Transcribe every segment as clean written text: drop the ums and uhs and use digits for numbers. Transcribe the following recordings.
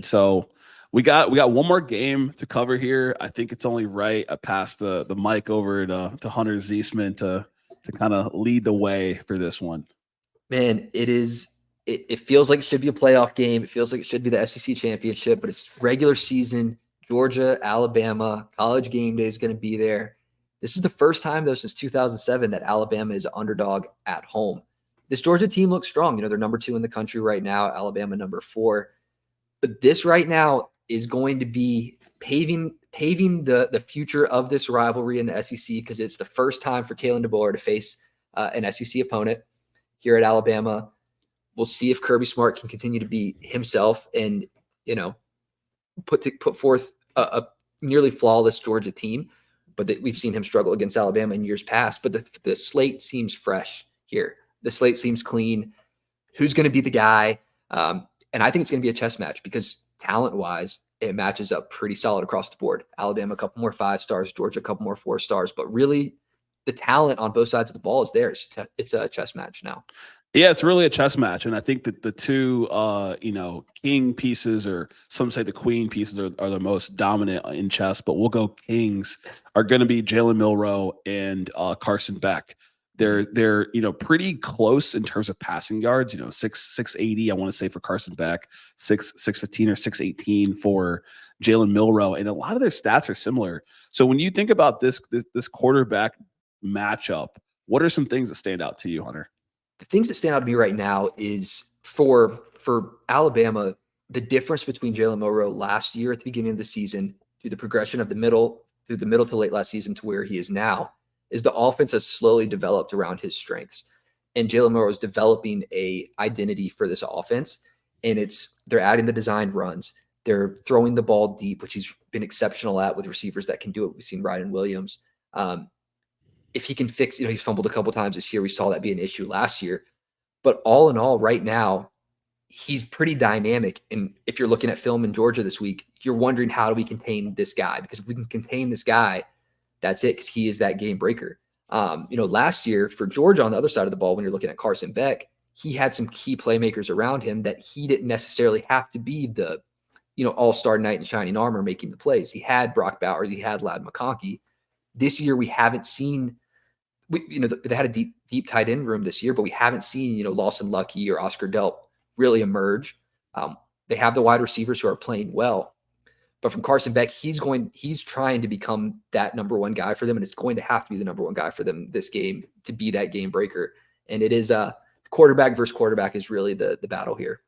so we got one more game to cover here. I think it's only right. I passed the mic over to Hunter Ziesman to kind of lead the way for this one. Man, it is. It feels like it should be a playoff game. It feels like it should be the SEC championship, but it's regular season. Georgia, Alabama, college game day is going to be there. This is the first time, though, since 2007 that Alabama is an underdog at home. This Georgia team looks strong. They're number 2 in the country right now, Alabama number 4. But this right now is going to be paving the future of this rivalry in the SEC, because it's the first time for Kalen DeBoer to face an SEC opponent here at Alabama. We'll see if Kirby Smart can continue to be himself and, put forth a nearly flawless Georgia team. But we've seen him struggle against Alabama in years past. But the slate seems fresh here. The slate seems clean. Who's going to be the guy? And I think it's going to be a chess match, because talent-wise, it matches up pretty solid across the board. Alabama, a couple more 5 stars. Georgia, a couple more 4 stars. But really, the talent on both sides of the ball is there. It's a chess match now. Yeah, it's really a chess match. And I think that the two, king pieces, or some say the queen pieces, are the most dominant in chess, but we'll go kings, are going to be Jalen Milroe and Carson Beck. They're pretty close in terms of passing yards, 680, I want to say, for Carson Beck, 615 or 618 for Jalen Milroe. And a lot of their stats are similar. So when you think about this quarterback matchup, what are some things that stand out to you, Hunter? The things that stand out to me right now is for Alabama, the difference between Jalen Milroe last year at the beginning of the season, through the progression of the middle to late last season to where he is now, is the offense has slowly developed around his strengths. And Jalen Milroe is developing a identity for this offense. And they're adding the designed runs. They're throwing the ball deep, which he's been exceptional at with receivers that can do it. We've seen Ryan Williams. If he can fix, he's fumbled a couple times this year. We saw that be an issue last year. But all in all, right now, he's pretty dynamic. And if you're looking at film in Georgia this week, you're wondering, how do we contain this guy? Because if we can contain this guy, that's it, because he is that game breaker. Last year for Georgia on the other side of the ball, when you're looking at Carson Beck, he had some key playmakers around him that he didn't necessarily have to be the, all-star knight in shining armor making the plays. He had Brock Bowers, he had Ladd McConkey. This year we haven't seen. They had a deep tight end room this year, but we haven't seen, Lawson Lucky or Oscar Delp really emerge. They have the wide receivers who are playing well, but from Carson Beck, he's trying to become that number 1 guy for them. And it's going to have to be the number 1 guy for them this game to be that game breaker. And it is quarterback versus quarterback is really the battle here.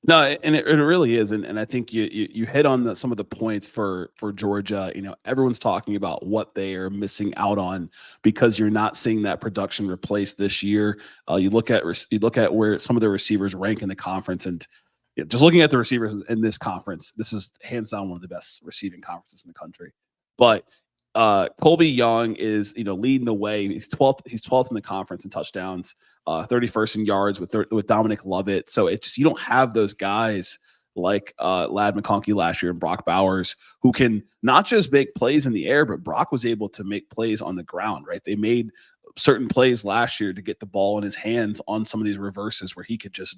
No, and it really is, and I think you hit on some of the points for Georgia. Everyone's talking about what they are missing out on because you're not seeing that production replaced this year. You look at where some of the receivers rank in the conference, and just looking at the receivers in this conference, this is hands down one of the best receiving conferences in the country. But Colby Young is leading the way. He's 12th. He's 12th in the conference in touchdowns. 31st in yards with Dominic Lovett. So it's just, you don't have those guys like Ladd McConkey last year and Brock Bowers, who can not just make plays in the air, but Brock was able to make plays on the ground, right? They made certain plays last year to get the ball in his hands on some of these reverses where he could just,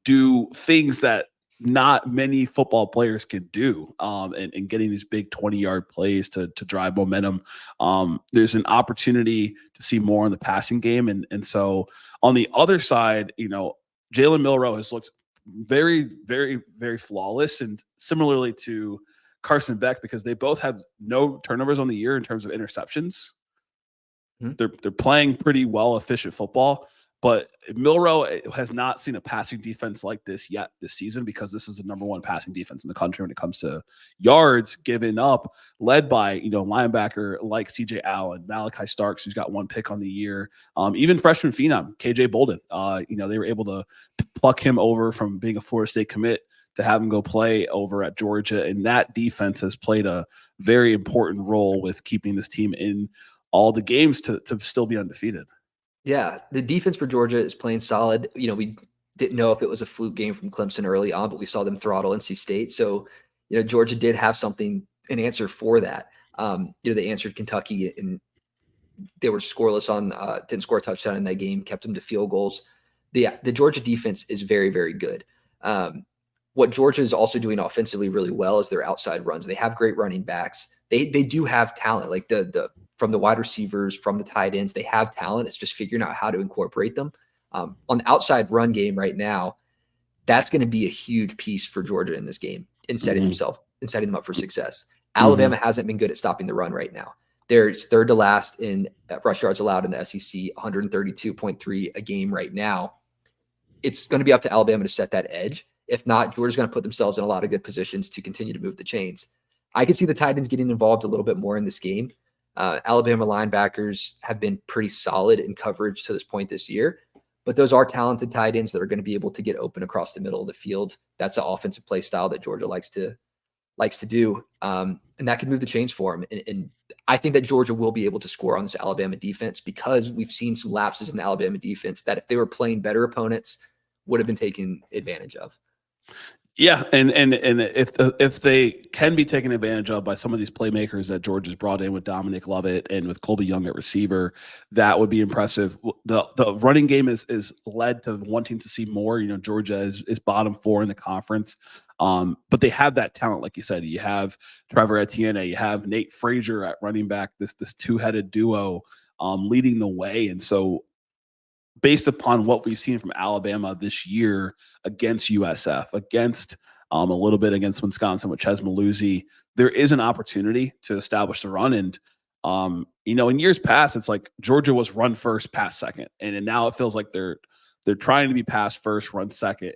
do things that not many football players can do, and getting these big 20-yard plays to drive momentum. There's an opportunity to see more on the passing game. And so on the other side, Jalen Milroe has looked very, very, very flawless, and similarly to Carson Beck, because they both have no turnovers on the year in terms of interceptions. They're playing pretty well, efficient football. But Milroe has not seen a passing defense like this yet this season, because this is the number 1 passing defense in the country when it comes to yards given up, led by, linebacker like CJ Allen, Malachi Starks, who's got 1 pick on the year, even freshman phenom, KJ Bolden. They were able to pluck him over from being a Florida State commit to have him go play over at Georgia. And that defense has played a very important role with keeping this team in all the games to still be undefeated. Yeah, the defense for Georgia is playing solid. We didn't know if it was a fluke game from Clemson early on, but we saw them throttle NC State. So, Georgia did have an answer for that. They answered Kentucky, and they were scoreless didn't score a touchdown in that game, kept them to field goals. The Georgia defense is very, very good. what Georgia is also doing offensively really well is their outside runs. They have great running backs. They do have talent, like the from the wide receivers, from the tight ends. They have talent. It's just figuring out how to incorporate them. On the outside run game right now, that's going to be a huge piece for Georgia in this game in setting them up for success. Alabama hasn't been good at stopping the run right now. They're third to last in rush yards allowed in the SEC, 132.3 a game right now. It's going to be up to Alabama to set that edge. If not, Georgia's going to put themselves in a lot of good positions to continue to move the chains. I can see the Titans getting involved a little bit more in this game. Alabama linebackers have been pretty solid in coverage to this point this year, but those are talented tight ends that are going to be able to get open across the middle of the field. That's the offensive play style that Georgia likes to do. And that could move the chains for them. And I think that Georgia will be able to score on this Alabama defense because we've seen some lapses in the Alabama defense that if they were playing better opponents would have been taken advantage of. Yeah, and if they can be taken advantage of by some of these playmakers that Georgia's brought in with Dominic Lovett and with Colby Young at receiver, that would be impressive. The running game is led to wanting to see more. You know, Georgia is bottom 4 in the conference, but they have that talent, like you said. You have Trevor Etienne, you have Nate Frazier at running back. This two-headed duo leading the way, and so, based upon what we've seen from Alabama this year against USF, against a little bit against Wisconsin with Ches Maluzzi, there is an opportunity to establish the run. And, in years past, it's like Georgia was run first, pass second. And now it feels like they're trying to be pass first, run second.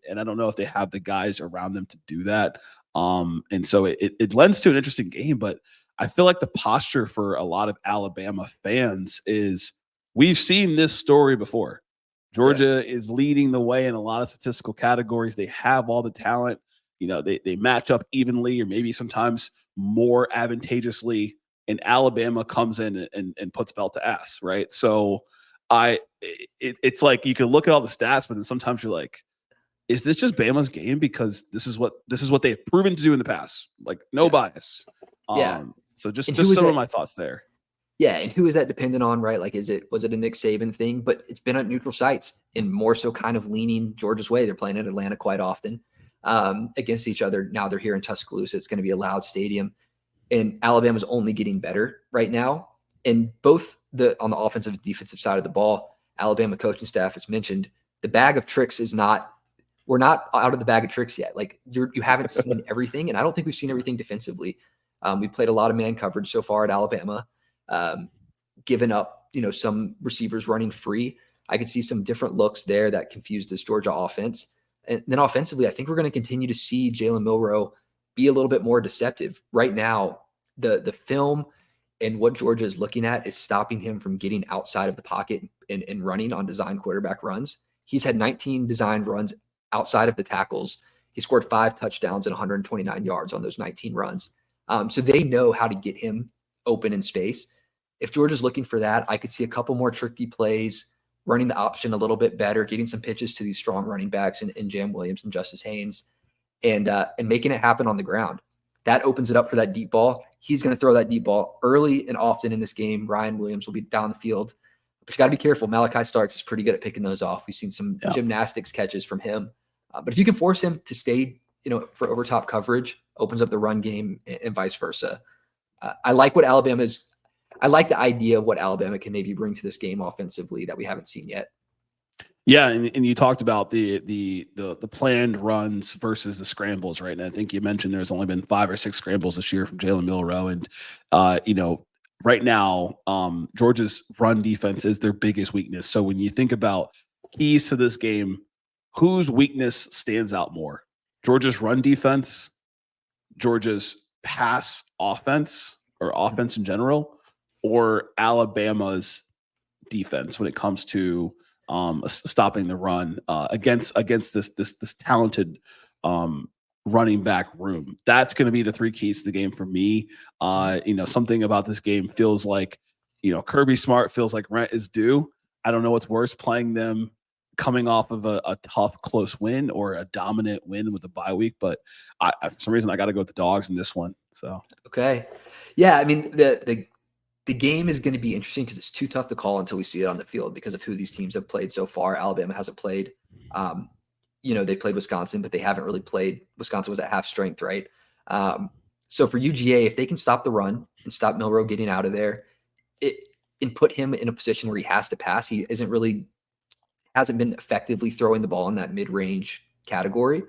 And I don't know if they have the guys around them to do that. And so it lends to an interesting game. But I feel like the posture for a lot of Alabama fans is, we've seen this story before. Georgia is leading the way in a lot of statistical categories. They have all the talent. They match up evenly or maybe sometimes more advantageously, and Alabama comes in and puts belt to ass, right? So it's like you can look at all the stats, but then sometimes you're like, is this just Bama's game? Because this is what they've proven to do in the past. Like, no bias. So just some of my thoughts there. Yeah, and who is that dependent on, right? Like, was it a Nick Saban thing? But it's been at neutral sites and more so kind of leaning Georgia's way. They're playing at Atlanta quite often against each other. Now they're here in Tuscaloosa. It's going to be a loud stadium. And Alabama's only getting better right now. And both on the offensive and defensive side of the ball, Alabama coaching staff has mentioned the bag of tricks we're not out of the bag of tricks yet. Like, you haven't seen everything. And I don't think we've seen everything defensively. We've played a lot of man coverage so far at Alabama. Given up, some receivers running free. I could see some different looks there that confused this Georgia offense. And then offensively, I think we're going to continue to see Jalen Milroe be a little bit more deceptive. Right now, the film and what Georgia is looking at is stopping him from getting outside of the pocket and running on design quarterback runs. He's had 19 designed runs outside of the tackles. He scored 5 touchdowns and 129 yards on those 19 runs. So they know how to get him open in space. If Georgia's looking for that, I could see a couple more tricky plays, running the option a little bit better, getting some pitches to these strong running backs in Jam Williams and Justice Haynes, and making it happen on the ground. That opens it up for that deep ball. He's going to throw that deep ball early and often in this game. Ryan Williams will be down the field. But you got to be careful. Malachi Starks is pretty good at picking those off. We've seen some gymnastics catches from him. But if you can force him to stay, for overtop coverage, opens up the run game and vice versa. I like the idea of what Alabama can maybe bring to this game offensively that we haven't seen yet. Yeah, and you talked about the planned runs versus the scrambles, right? And I think you mentioned there's only been 5 or 6 scrambles this year from Jalen Milroe, and right now, Georgia's run defense is their biggest weakness. So when you think about keys to this game, whose weakness stands out more? Georgia's run defense, Georgia's pass offense or offense in general, or Alabama's defense when it comes to stopping the run against this talented running back room. That's going to be the 3 keys to the game for me. Something about this game feels like, Kirby Smart feels like rent is due. I don't know what's worse, playing them coming off of a tough, close win or a dominant win with a bye week. But for some reason, I got to go with the Dogs in this one. So okay, yeah. I mean, the game is going to be interesting because it's too tough to call until we see it on the field because of who these teams have played so far. Alabama hasn't played they played Wisconsin, but they haven't really played. Wisconsin was at half strength, right? So for UGA, if they can stop the run and stop Milroe getting out of there, and put him in a position where he has to pass, he hasn't been effectively throwing the ball in that mid-range category.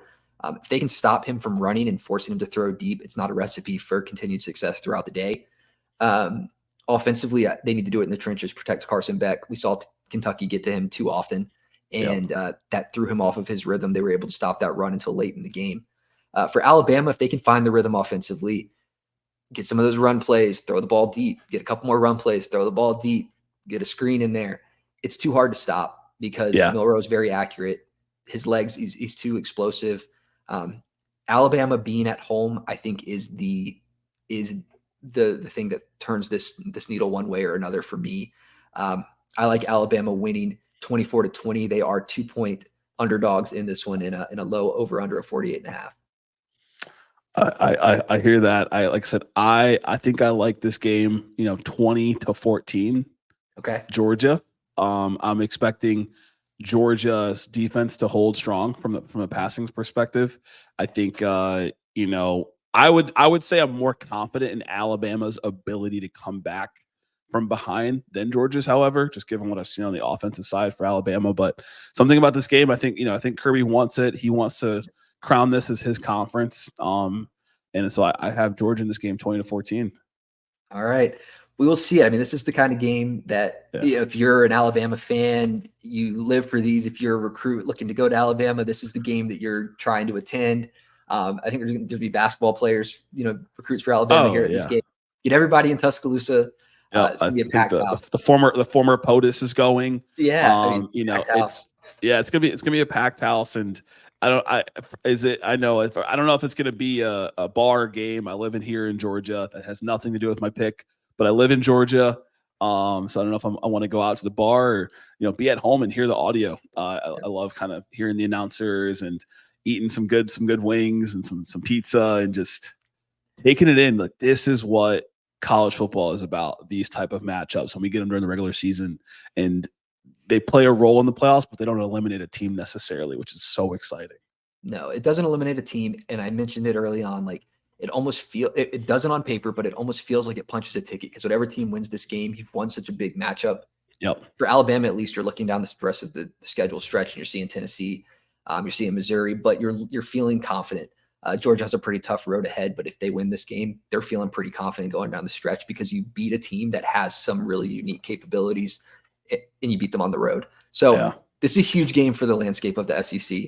If they can stop him from running and forcing him to throw deep, it's not a recipe for continued success throughout the day. Offensively, they need to do it in the trenches, protect Carson Beck. We saw Kentucky get to him too often, and that threw him off of his rhythm. They were able to stop that run until late in the game. For Alabama, if they can find the rhythm offensively, get some of those run plays, throw the ball deep, get a couple more run plays, throw the ball deep, get a screen in there. It's too hard to stop because Milroe is very accurate. His legs, he's too explosive. Alabama being at home, I think, is the thing that turns this needle one way or another for me. I like Alabama winning 24-20. They are 2-point underdogs in this one in a low over under of 48.5. I hear that. Like I said, I think I like this game, 20-14. Okay. Georgia. I'm expecting Georgia's defense to hold strong from a passing perspective. I think I would say I'm more confident in Alabama's ability to come back from behind than Georgia's, however, just given what I've seen on the offensive side for Alabama. But something about this game, I think Kirby wants it. He wants to crown this as his conference. And so I have Georgia in this game 20-14. All right. We will see. I mean, this is the kind of game that if you're an Alabama fan, you live for these. If you're a recruit looking to go to Alabama, this is the game that you're trying to attend. I think there's going to be basketball players, recruits for Alabama here at this game. Get everybody in Tuscaloosa. It's going to be a packed house. The former POTUS is going. Yeah. It's going to be a packed house. And I don't know if it's going to be a bar game. I live in here in Georgia. That has nothing to do with my pick, but I live in Georgia. So I don't know if I want to go out to the bar or, be at home and hear the audio. I love kind of hearing the announcers and eating some good wings and some pizza and just taking it in. Like, this is what college football is about, these type of matchups when we get them during the regular season, and they play a role in the playoffs, but they don't eliminate a team necessarily, which is so exciting. No, it doesn't eliminate a team. And I mentioned it early on, like it almost it doesn't on paper, but it almost feels like it punches a ticket because whatever team wins this game, you've won such a big matchup. Yep. For Alabama, at least you're looking down the rest of the schedule stretch and you're seeing Tennessee, you're seeing Missouri, but you're feeling confident. Georgia has a pretty tough road ahead, but if they win this game, they're feeling pretty confident going down the stretch because you beat a team that has some really unique capabilities and you beat them on the road. So this is a huge game for the landscape of the SEC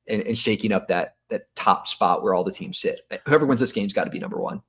and shaking up that top spot where all the teams sit. Whoever wins this game's got to be number one.